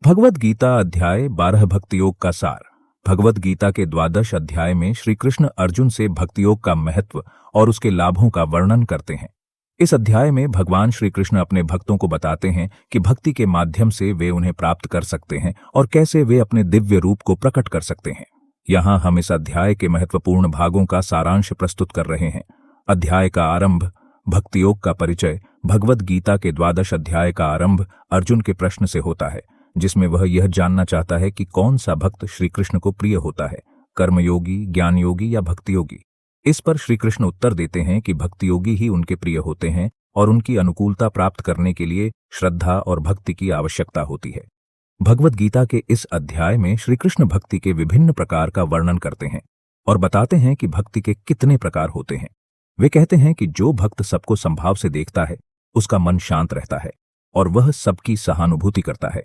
भगवद गीता अध्याय 12 भक्ति योग का सार। भगवद गीता के 12 अध्याय में श्री कृष्ण अर्जुन से भक्ति योग का महत्व और उसके लाभों का वर्णन करते हैं। इस अध्याय में भगवान श्री कृष्ण अपने भक्तों को बताते हैं कि भक्ति के माध्यम से वे उन्हें प्राप्त कर सकते हैं और कैसे वे अपने दिव्य रूप को प्रकट कर सकते हैं। यहाँ हम इस अध्याय के महत्वपूर्ण भागों का सारांश प्रस्तुत कर रहे हैं। अध्याय का आरंभ, भक्ति योग का परिचय। भगवद गीता के 12 अध्याय का आरंभ अर्जुन के प्रश्न से होता है, जिसमें वह यह जानना चाहता है कि कौन सा भक्त श्री कृष्ण को प्रिय होता है, कर्मयोगी, ज्ञान योगी या भक्ति योगी। इस पर श्री कृष्ण उत्तर देते हैं कि भक्ति योगी ही उनके प्रिय होते हैं और उनकी अनुकूलता प्राप्त करने के लिए श्रद्धा और भक्ति की आवश्यकता होती है। भगवद गीता के इस अध्याय में श्री कृष्ण भक्ति के विभिन्न प्रकार का वर्णन करते हैं और बताते हैं कि भक्ति के कितने प्रकार होते हैं। वे कहते हैं कि जो भक्त सबको संभाव से देखता है उसका मन शांत रहता है और वह सबकी सहानुभूति करता है,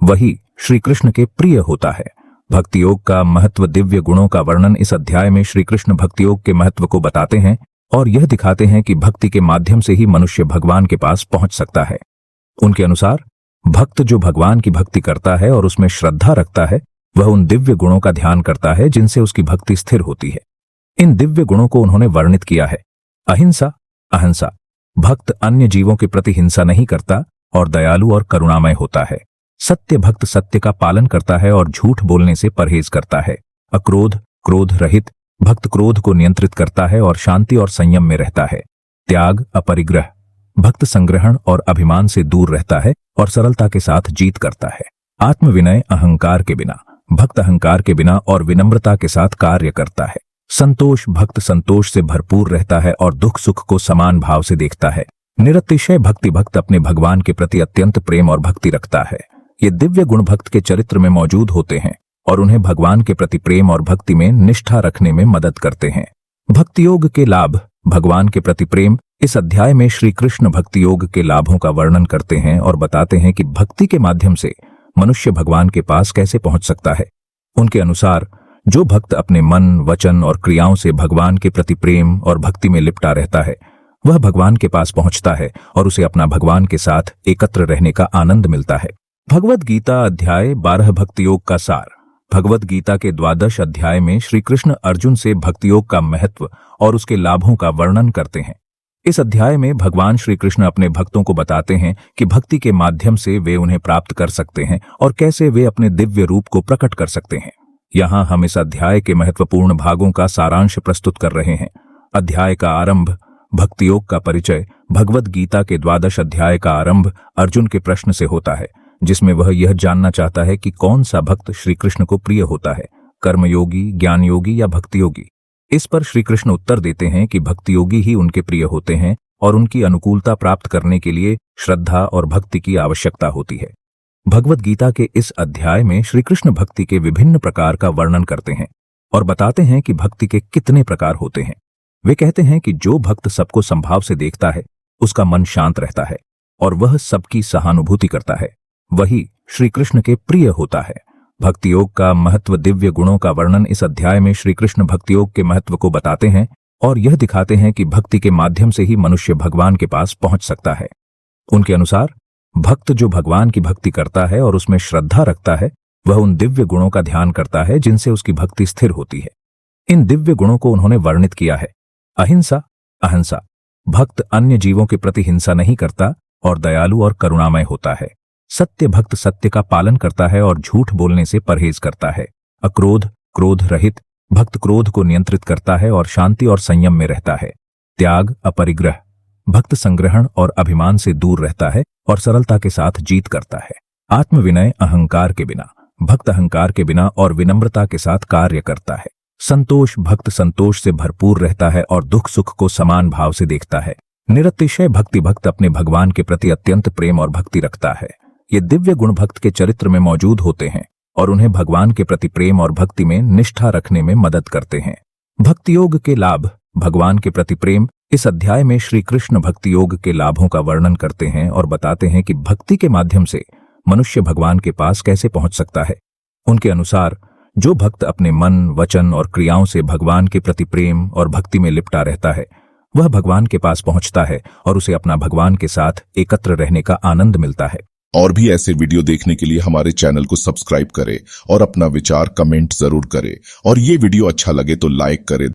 वही श्री कृष्ण के प्रिय होता है। भक्ति योग का महत्व। दिव्य गुणों का वर्णन। इस अध्याय में श्री कृष्ण भक्ति योग के महत्व को बताते हैं और यह दिखाते हैं कि भक्ति के माध्यम से ही मनुष्य भगवान के पास पहुंच सकता है। उनके अनुसार भक्त जो भगवान की भक्ति करता है और उसमें श्रद्धा रखता है, वह उन दिव्य गुणों का ध्यान करता है जिनसे उसकी भक्ति स्थिर होती है। इन दिव्य गुणों को उन्होंने वर्णित किया है। अहिंसा, अहंसा। भक्त अन्य जीवों के प्रति हिंसा नहीं करता और दयालु और करुणामय होता है। सत्य भक्त सत्य का पालन करता है और झूठ बोलने से परहेज करता है। अक्रोध, क्रोध रहित। भक्त क्रोध को नियंत्रित करता है और शांति और संयम में रहता है। त्याग, अपरिग्रह। भक्त संग्रहण और अभिमान से दूर रहता है और सरलता के साथ जीत करता है। आत्मविनय, अहंकार के बिना। भक्त अहंकार के बिना और विनम्रता के साथ कार्य करता है। संतोष, भक्त संतोष से भरपूर रहता है और दुख सुख को समान भाव से देखता है। निरतिशय भक्ति। भक्त अपने भगवान के प्रति अत्यंत प्रेम और भक्ति रखता है। ये दिव्य गुण भक्त के चरित्र में मौजूद होते हैं और उन्हें भगवान के प्रति प्रेम और भक्ति में निष्ठा रखने में मदद करते हैं। भक्ति योग के लाभ। भगवान के प्रति प्रेम। इस अध्याय में श्री कृष्ण भक्ति योग के लाभों का वर्णन करते हैं और बताते हैं कि भक्ति के माध्यम से मनुष्य भगवान के पास कैसे पहुंच सकता है। उनके अनुसार जो भक्त अपने मन, वचन और क्रियाओं से भगवान के प्रति प्रेम और भक्ति में लिपटा रहता है, वह भगवान के पास पहुंचता है और उसे अपना भगवान के साथ एकत्र रहने का आनंद मिलता है। भगवद गीता अध्याय 12 भक्ति योग का सार। भगवद गीता के 12 अध्याय में श्री कृष्ण अर्जुन से भक्ति योग का महत्व और उसके लाभों का वर्णन करते हैं। इस अध्याय में भगवान श्री कृष्ण अपने भक्तों को बताते हैं कि भक्ति के माध्यम से वे उन्हें प्राप्त कर सकते हैं और कैसे वे अपने दिव्य रूप को प्रकट कर सकते हैं। यहाँ हम इस अध्याय के महत्वपूर्ण भागों का सारांश प्रस्तुत कर रहे हैं। अध्याय का आरंभ, भक्ति योग का परिचय। भगवद गीता के 12 अध्याय का आरंभ अर्जुन के प्रश्न से होता है, जिसमें वह यह जानना चाहता है कि कौन सा भक्त श्री कृष्ण को प्रिय होता है, कर्मयोगी, ज्ञान योगी या भक्ति योगी। इस पर श्री कृष्ण उत्तर देते हैं कि भक्ति योगी ही उनके प्रिय होते हैं और उनकी अनुकूलता प्राप्त करने के लिए श्रद्धा और भक्ति की आवश्यकता होती है। भगवद गीता के इस अध्याय में श्री कृष्ण भक्ति के विभिन्न प्रकार का वर्णन करते हैं और बताते हैं कि भक्ति के कितने प्रकार होते हैं। वे कहते हैं कि जो भक्त सबको संभाव से देखता है उसका मन शांत रहता है और वह सबकी सहानुभूति करता है, वही श्री कृष्ण के प्रिय होता है। भक्ति योग का महत्व। दिव्य गुणों का वर्णन। इस अध्याय में श्री कृष्ण भक्ति योग के महत्व को बताते हैं और यह दिखाते हैं कि भक्ति के माध्यम से ही मनुष्य भगवान के पास पहुंच सकता है। उनके अनुसार भक्त जो भगवान की भक्ति करता है और उसमें श्रद्धा रखता है, वह उन दिव्य गुणों का ध्यान करता है जिनसे उसकी भक्ति स्थिर होती है। इन दिव्य गुणों को उन्होंने वर्णित किया है। अहिंसा, अहंसा। भक्त अन्य जीवों के प्रति हिंसा नहीं करता और दयालु और करुणामय होता है। सत्य भक्त सत्य का पालन करता है और झूठ बोलने से परहेज करता है। अक्रोध, क्रोध रहित। भक्त क्रोध को नियंत्रित करता है और शांति और संयम में रहता है। त्याग, अपरिग्रह। भक्त संग्रहण और अभिमान से दूर रहता है और सरलता के साथ जीत करता है। आत्मविनय, अहंकार के बिना। भक्त अहंकार के बिना और विनम्रता के साथ कार्य करता है। संतोष, भक्त संतोष से भरपूर रहता है और दुख सुख को समान भाव से देखता है। निरतिशय भक्ति। भक्त अपने भगवान के प्रति अत्यंत प्रेम और भक्ति रखता है। ये दिव्य गुण भक्त के चरित्र में मौजूद होते हैं और उन्हें भगवान के प्रति प्रेम और भक्ति में निष्ठा रखने में मदद करते हैं। भक्ति योग के लाभ। भगवान के प्रति प्रेम। इस अध्याय में श्री कृष्ण भक्ति योग के लाभों का वर्णन करते हैं और बताते हैं कि भक्ति के माध्यम से मनुष्य भगवान के पास कैसे पहुंच सकता है। उनके अनुसार जो भक्त अपने मन, वचन और क्रियाओं से भगवान के प्रति प्रेम और भक्ति में लिपटा रहता है, वह भगवान के पास पहुंचता है और उसे अपना भगवान के साथ एकत्र रहने का आनंद मिलता है। और भी ऐसे वीडियो देखने के लिए हमारे चैनल को सब्सक्राइब करें और अपना विचार कमेंट जरूर करें और ये वीडियो अच्छा लगे तो लाइक करें।